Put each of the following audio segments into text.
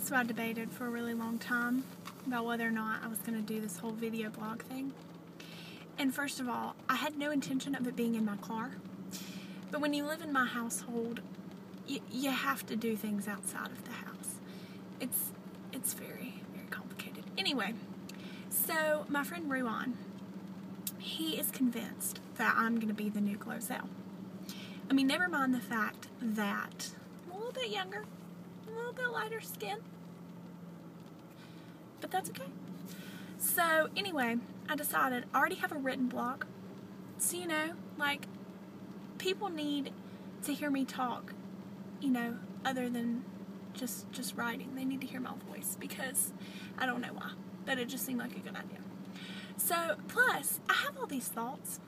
So I debated for a really long time about whether or not I was going to do this whole video blog thing. And first of all, I had no intention of it being in my car. But when you live in my household, you have to do things outside of the house. It's very, very complicated. Anyway, so my friend Ruan, he is convinced that I'm going to be the new Glozell. I mean, never mind the fact that I'm a little bit younger, a little bit lighter skin, but that's okay. So anyway, I decided I already have a written blog, so like, people need to hear me talk, other than just writing. They need to hear my voice, because I don't know why, but it just seemed like a good idea. So, plus, I have all these thoughts,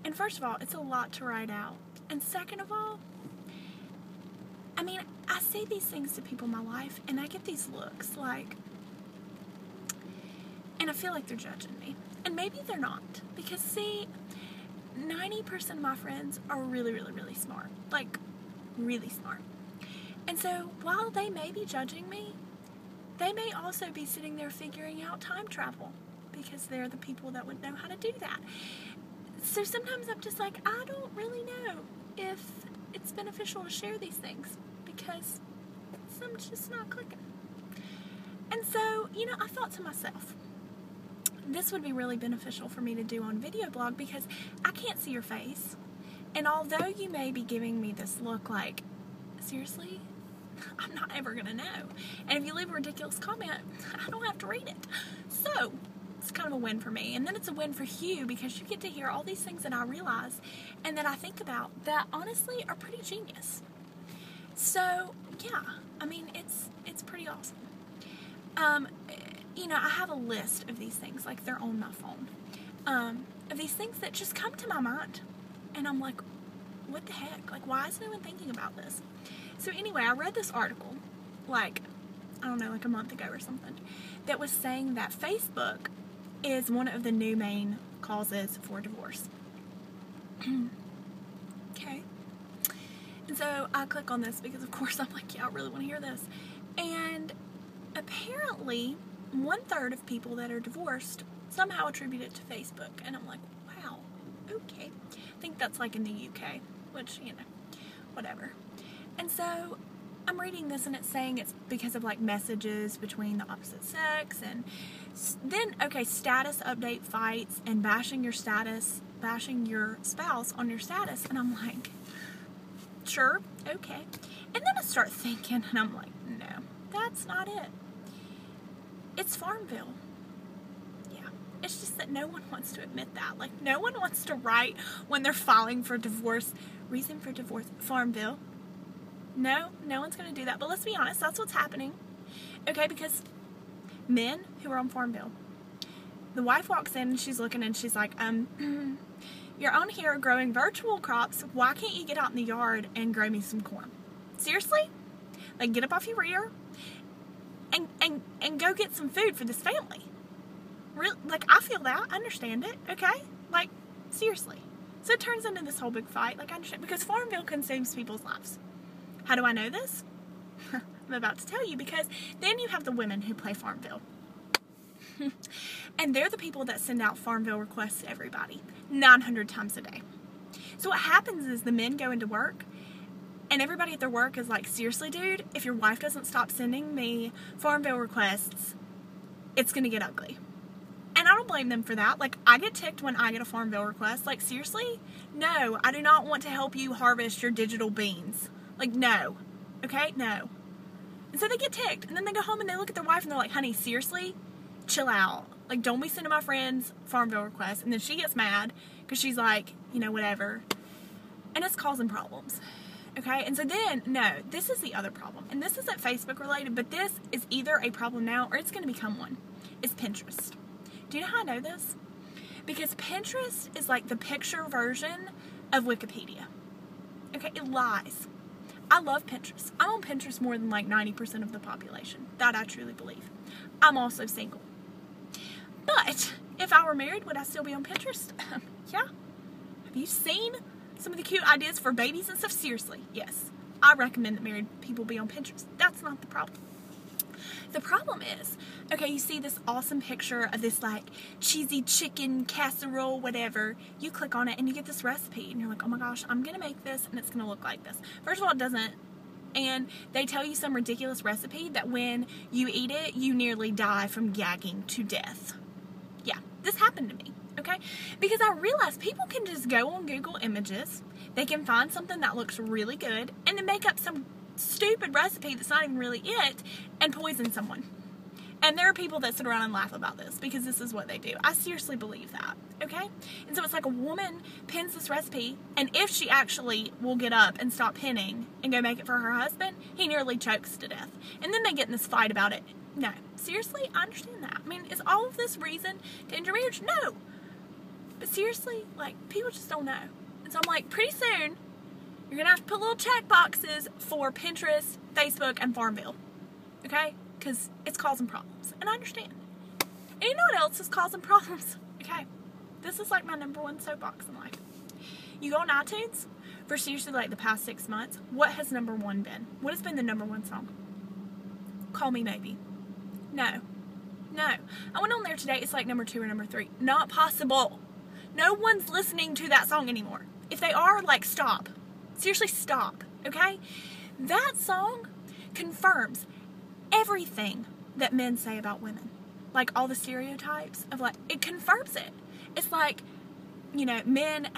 and first of all, it's a lot to write out, and second of all, I mean, I say these things to people in my life, and I get these looks, like, and I feel like they're judging me, and maybe they're not, because, see, 90% of my friends are really, really, really smart, like, really smart, and so, while they may be judging me, they may also be sitting there figuring out time travel, because they're the people that would know how to do that. So sometimes I'm just like, I don't really know if it's beneficial to share these things, because I'm just not clicking. And so, I thought to myself, this would be really beneficial for me to do on video blog, because I can't see your face. And although you may be giving me this look like, seriously? I'm not ever going to know. And if you leave a ridiculous comment, I don't have to read it. So, it's kind of a win for me. And then it's a win for you, because you get to hear all these things that I realize and that I think about that honestly are pretty genius. So, yeah, I mean, it's pretty awesome. I have a list of these things, like they're on my phone, of these things that just come to my mind. And I'm like, what the heck? Like, why is no one thinking about this? So anyway, I read this article, like a month ago or something, that was saying that Facebook is one of the new main causes for divorce. Okay. And so I click on this because, of course, I'm like, yeah, I really want to hear this. And apparently, 1/3 of people that are divorced somehow attribute it to Facebook. And I'm like, wow, okay. I think that's like in the UK, which, whatever. And so I'm reading this, and it's saying it's because of like messages between the opposite sex, and then, okay, status update fights and bashing your spouse on your status. And I'm like, sure, okay. And then I start thinking, and I'm like, no, that's not it. It's Farmville. Yeah. It's just that no one wants to admit that. Like, no one wants to write when they're filing for divorce, reason for divorce, Farmville. No one's going to do that. But let's be honest, that's what's happening. Okay, because men who are on Farmville, the wife walks in and she's looking and she's like, you're on here growing virtual crops. Why can't you get out in the yard and grow me some corn? Seriously? Like, get up off your rear and go get some food for this family. Real, like, I feel that. I understand it. Okay? Like, seriously. So it turns into this whole big fight. Like, I understand. Because Farmville consumes people's lives. How do I know this? I'm about to tell you, because then you have the women who play Farmville. And they're the people that send out Farmville requests to everybody 900 times a day. So what happens is the men go into work, and everybody at their work is like, seriously, dude, if your wife doesn't stop sending me Farmville requests, it's going to get ugly. And I don't blame them for that. Like, I get ticked when I get a Farmville request. Like, seriously? No, I do not want to help you harvest your digital beans. Like, no. Okay? No. And so they get ticked. And then they go home and they look at their wife and they're like, honey, seriously? Chill out. Like, don't be sending my friends Farmville requests. And then she gets mad because she's like, whatever. And it's causing problems. Okay? And so then, no, this is the other problem. And this isn't Facebook related, but this is either a problem now or it's going to become one. It's Pinterest. Do you know how I know this? Because Pinterest is like the picture version of Wikipedia. Okay? It lies. I love Pinterest. I'm on Pinterest more than like 90% of the population. That I truly believe. I'm also single. But if I were married, would I still be on Pinterest? Yeah. Have you seen some of the cute ideas for babies and stuff? Seriously, yes. I recommend that married people be on Pinterest. That's not the problem. The problem is, okay, you see this awesome picture of this like cheesy chicken casserole, whatever. You click on it and you get this recipe and you're like, oh my gosh, I'm going to make this and it's going to look like this. First of all, it doesn't. And they tell you some ridiculous recipe that when you eat it, you nearly die from gagging to death. Yeah, this happened to me, okay? Because I realized people can just go on Google Images, they can find something that looks really good, and then make up some stupid recipe that's not even really it, and poison someone. And there are people that sit around and laugh about this because this is what they do. I seriously believe that, okay? And so it's like a woman pins this recipe, and if she actually will get up and stop pinning and go make it for her husband, he nearly chokes to death. And then they get in this fight about it. No. Seriously? I understand that. I mean, is all of this reason to end your marriage? No. But seriously, like, people just don't know. And so I'm like, pretty soon, you're going to have to put little check boxes for Pinterest, Facebook, and Farmville. Okay? Because it's causing problems. And I understand. And you know what else is causing problems? Okay. This is like my #1 soapbox in life. You go on iTunes for seriously like the past 6 months. What has #1 been? What has been the #1 song? Call Me Maybe. No. No. I went on there today. It's like #2 or #3. Not possible. No one's listening to that song anymore. If they are, like, stop. Seriously, stop. Okay? That song confirms everything that men say about women. Like, all the stereotypes of, like, it confirms it. It's like, you know, men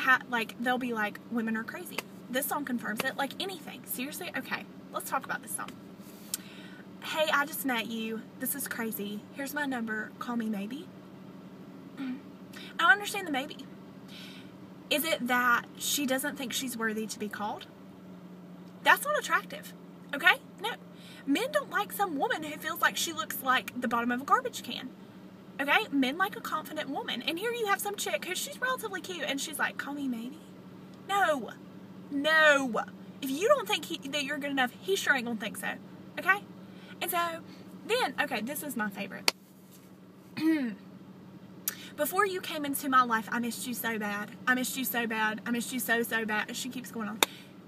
they'll be like, women are crazy. This song confirms it. Like, anything. Seriously? Okay. Let's talk about this song. Hey, I just met you. This is crazy. Here's my number. Call me maybe. I don't understand the maybe. Is it that she doesn't think she's worthy to be called? That's not attractive. Okay? No. Men don't like some woman who feels like she looks like the bottom of a garbage can. Okay? Men like a confident woman. And here you have some chick who she's relatively cute and she's like, call me maybe? No. No. If you don't think that you're good enough, he sure ain't gonna think so. Okay? And so, then, okay, this is my favorite. Before you came into my life, I missed you so bad. I missed you so bad. I missed you so, so bad. She keeps going on.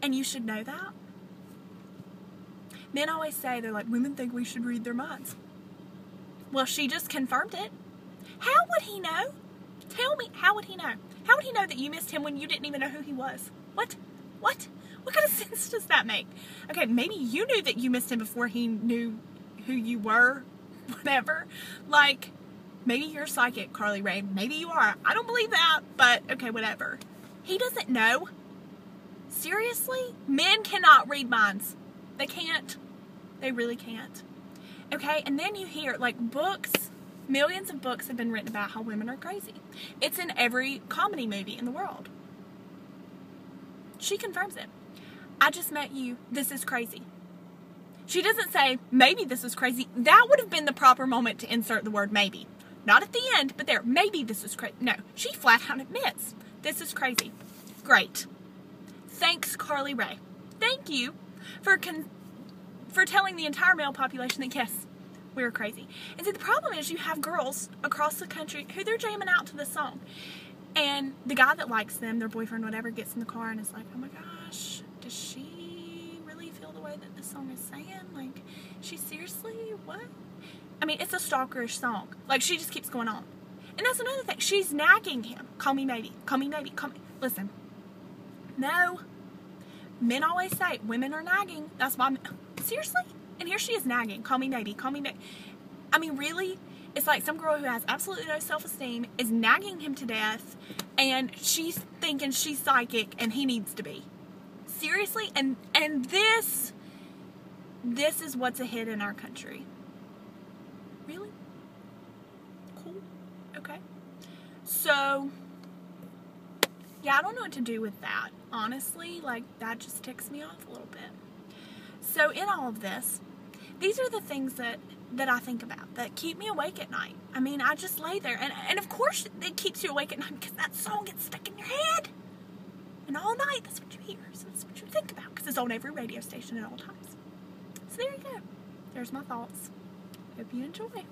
And you should know that. Men always say, they're like, women think we should read their minds. Well, she just confirmed it. How would he know? Tell me, how would he know? How would he know that you missed him when you didn't even know who he was? What? What? What kind of sense does that make? Okay, maybe you knew that you missed him before he knew who you were. Whatever. Like, maybe you're psychic, Carly Rae. Maybe you are. I don't believe that, but okay, whatever. He doesn't know. Seriously? Men cannot read minds. They can't. They really can't. Okay, and then you hear, like, books, millions of books have been written about how women are crazy. It's in every comedy movie in the world. She confirms it. I just met you. This is crazy. She doesn't say, maybe this is crazy. That would have been the proper moment to insert the word maybe. Not at the end, but there. Maybe this is crazy. No, she flat out admits, this is crazy. Great. Thanks, Carly Rae. Thank you for telling the entire male population that, yes, we're crazy. And so the problem is you have girls across the country who they're jamming out to this song. And the guy that likes them, their boyfriend, whatever, gets in the car and is like, oh my gosh, does she really feel the way that this song is saying? Like, she seriously, what? I mean, it's a stalkerish song. Like, she just keeps going on. And that's another thing. She's nagging him. Call me maybe. Call me maybe. Call me. Listen. No. Men always say, women are nagging. That's why. Seriously? And here she is nagging. Call me maybe. Call me maybe. I mean, really? It's like some girl who has absolutely no self-esteem is nagging him to death, and she's thinking she's psychic and he needs to be. Seriously? And this is what's a hit in our country. Really? Cool. Okay. So, yeah, I don't know what to do with that. Honestly, like, that just ticks me off a little bit. So, in all of this, these are the things that I think about, that keep me awake at night. I mean, I just lay there, and of course it keeps you awake at night because that song gets stuck in your head. And all night, that's what you hear, so that's what you think about, because it's on every radio station at all times. So there you go. There's my thoughts. Hope you enjoy.